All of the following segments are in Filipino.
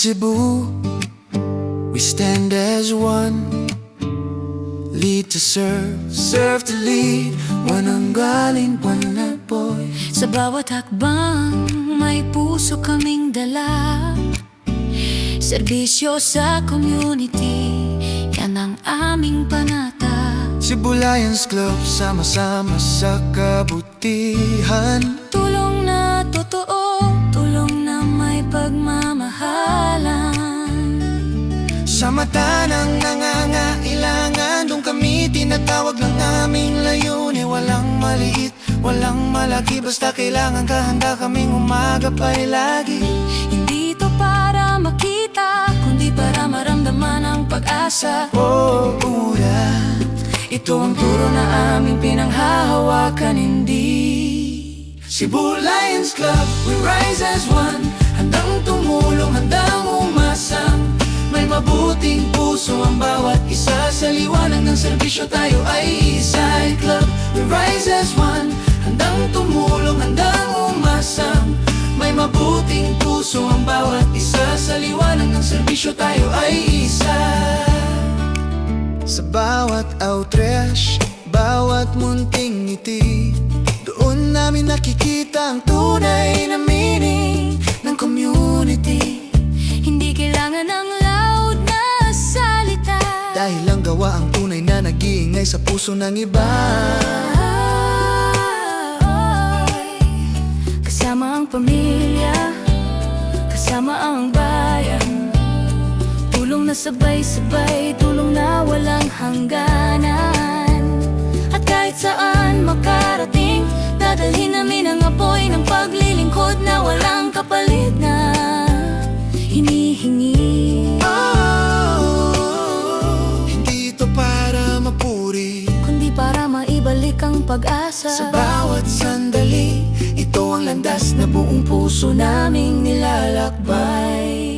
Cebu, we stand as one. Lead to serve, serve to lead. Wananggaling Panaboy. Sa bawat hakbang, may puso kaming dala. Serbisyo sa community, yan ang aming panata. Cebu Lions Club, sama-sama sa kabutihan. Tulong na totoo, tulong na may pagmamahalan. Sa mata ng nangangailangan, doon kami tinatawag ng aming layunin. Walang maliit, walang malaki, basta kailangan ka, handa kaming umagapay lagi. Hindi to para makita, kundi para maramdaman ang pag-asa. Oh, urat, ito ang turo na aming pinanghahawakan, hindi. Cebu Lions Club, we rise as one. Handang tumulong, handang umasang. May mabuting puso ang bawat isa. Sa liwanag ng serbisyo tayo ay isa. Club, we rise as one. Handang tumulong, handang umasang. May mabuting puso ang bawat isa. Sa liwanag ng serbisyo tayo ay isa. Sa bawat outrage, bawat munting ngiti, doon namin nakikita ang tunay na meaning ng community. Hindi kailangan ng loud na salita, dahil ang gawa ang tunay na nag-iingay sa puso ng iba. Kasama ang pamilya, kasama ang bayan. Tulong na sabay-sabay, tulong na walang hangganan. At kahit saan makarating, dadalhin namin ang apoy ng paglilingkod na walang kapalit na hinihingi. Hindi ito para mapuri, kundi para maibalik ang pag-asa. sa bawat sandali, ito ang landas na buong puso naming nilalakbay.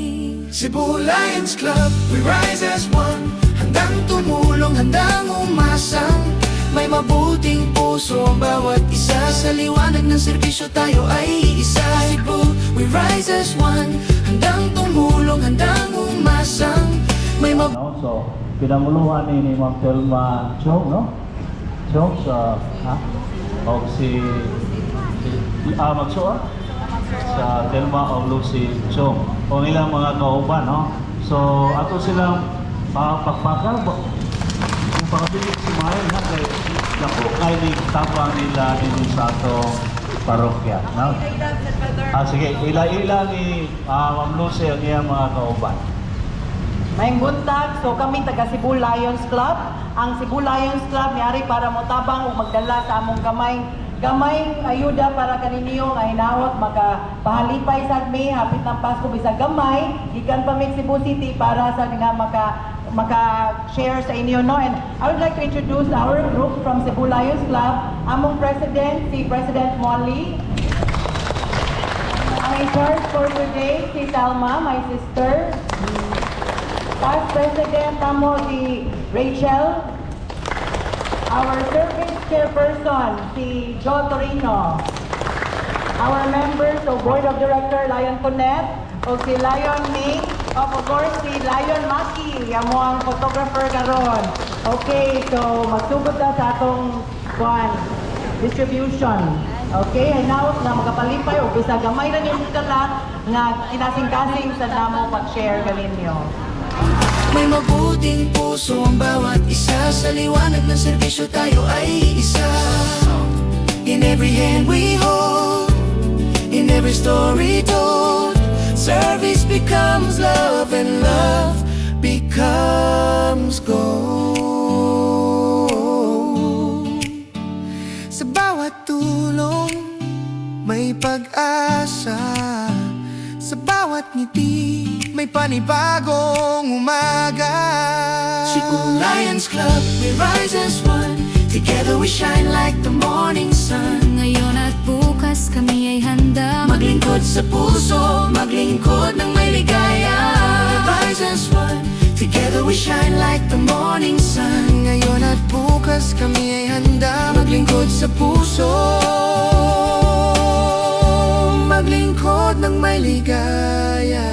Cebu Lions Club, we rise as one. Handang tumulong, handang umasang. May mabuting puso ang bawat isa. Sa liwanag ng serbisyo tayo ay isa. Cebu, we rise as one. Handang tumulong, handang umasang. May No? So, pinamuluhan ni Ma'am Telma Chong, no? Chong sa, o si Magsoa sa Telma o Lucy Chong o nilang mga kauban, no? So, ato silang pakpakan kung pagkabilit si Mayan na kay naku, kay tabang nila din sa atong parokya, no? Sige, ila-ila ni Ma'am Lucy ang iyang mga kauban. Maayong buntag, so kami taga Cebu Lions Club. Ang Cebu Lions Club niari para motabang ug magdala sa among gamayng ayuda para kaninyo nga hinawat makapahalipay sad mi hapit ng Pasko bisag gamay gikan pa mi Cebu City para sa nga maka-share sa inyo, no? And I would like to introduce our group from Cebu Lions Club. Among president, si President Molly. Ang in charge for today, si Salma, my sister. Past President, tamo si Rachel. Our service chairperson, si Joe Torino. Our members of Board of Director, Lion Conet, o si Lion Ming, of course, si Lion Maki, mo ang photographer karon. Okay, so magsugod na sa atong distribution. Okay, hinaot na magapalipay o bisa gamay na yung dala nga kinasing-kasing sa namo pag-share kaninyo. May mabuting puso ang bawat isa. Sa liwanag ng serbisyo tayo ay isa. In every hand we hold, in every story told, service becomes love and love becomes gold. Sa bawat tulong may pag-asa. Sa bawat ngiti may panibagong umaga. Cebu Lions Club, we rise as one. Together we shine like the morning sun. Ngayon at bukas kami ay handa Maglingkod sa puso, maglingkod ng may ligaya. Rise as one, together we shine like the morning sun. Ngayon at bukas kami ay handa maglingkod sa puso, maglingkod ng may ligaya.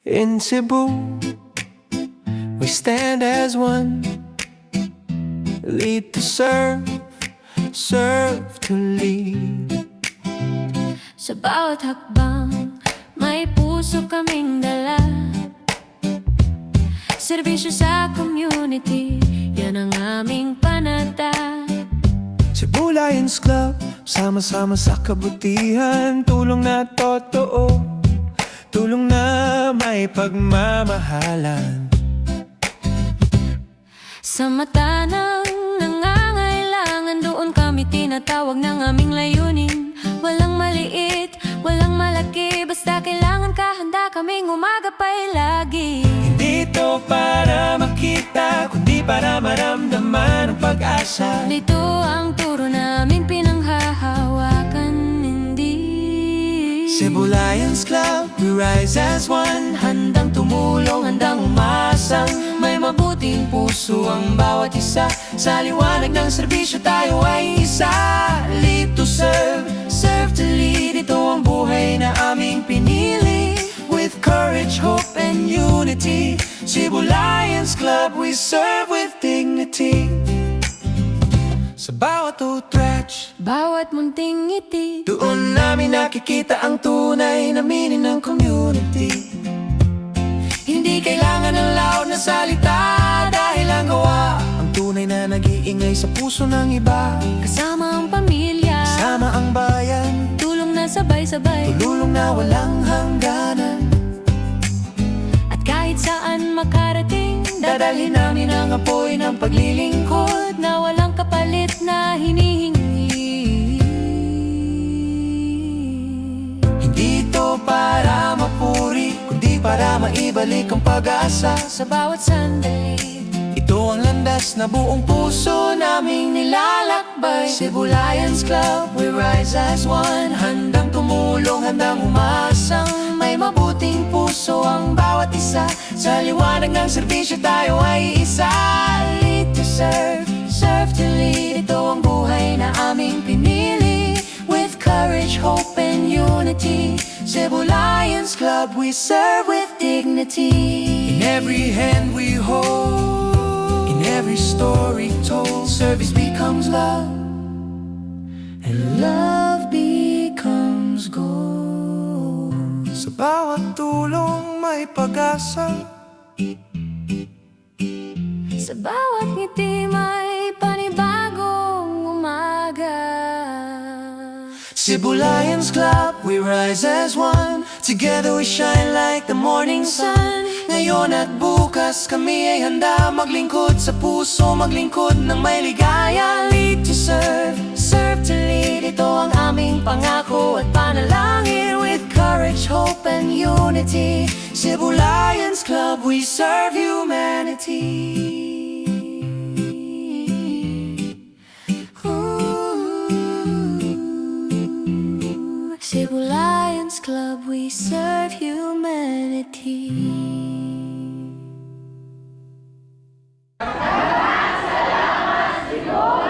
In Cebu, we stand as one. Lead to serve, serve to lead. Sa bawat hakbang, may puso kaming dala. Serbisyo sa community, yan ang aming panata. Cebu Lions Club, sama-sama sa kabutihan. Tulong na totoo, tulong na may pagmamahalan. Sa mata ng nangangailangan, doon kami tinatawag ng aming layunin. Walang maliit, walang malaki, basta kailangan ka, handa kaming umagapay lagi. Hindi to para makita, kundi para maramdaman ang pag-asa. Ito ang turo naming pinanghahawakan, hindi. Cebu Lions Club, we rise as one. Handang tumulong, handang umasang may mabuting puso ang bawat isa. Sa liwanag ng serbisyo tayo ay isa. Lead to serve, serve to lead. Ito ang buhay na aming pinili. With courage, hope, and unity, Cebu Lions Club, we serve with dignity. Sa bawat outrage, Bawat munting ngiti, doon namin nakikita ang tunay na meaning ng community. Hindi kailangan ng loud na salita, dahil ang gawa ang tunay na nag-iingay sa puso ng iba. kasama ang pamilya, Sama ang bayan, tulong na sabay-sabay. tulong na walang hangganan. At kahit saan makarating, dadalhin namin ang apoy ng paglilingkod na walang kapalit na hinihingi. Hindi to para mapuri, kundi para maibalik ang pag-asa. Sa bawat sandali, Ito ang landas na buong puso naming nilalakbay. Cebu Lions Club, we rise as one. Handang tumulong, handang umasang may mabuting puso ang bawat isa. Sa liwanag ng serbisyo tayo ay isa. Lead to serve, serve to lead. Ito ang buhay na aming pinili. With courage, hope, and unity, Cebu Lions Club, we serve with dignity. In every hand we hold, in every story told, service becomes love, and love becomes gold. Sa bawat tulong may pag-asa, sa bawat ngiti may panibagong umaga. Cebu Lions Club, we rise as one. Together we shine like the morning sun. Ngayon at bukas kami ay handa maglingkod sa puso, maglingkod ng may ligaya. Lead to serve, serve to lead. Ito ang aming pangako at panalangin. With courage, hope, and unity, Cebu Lions Club, we serve humanity. Cebu Lions Club, we serve humanity. Salamat, Cebu!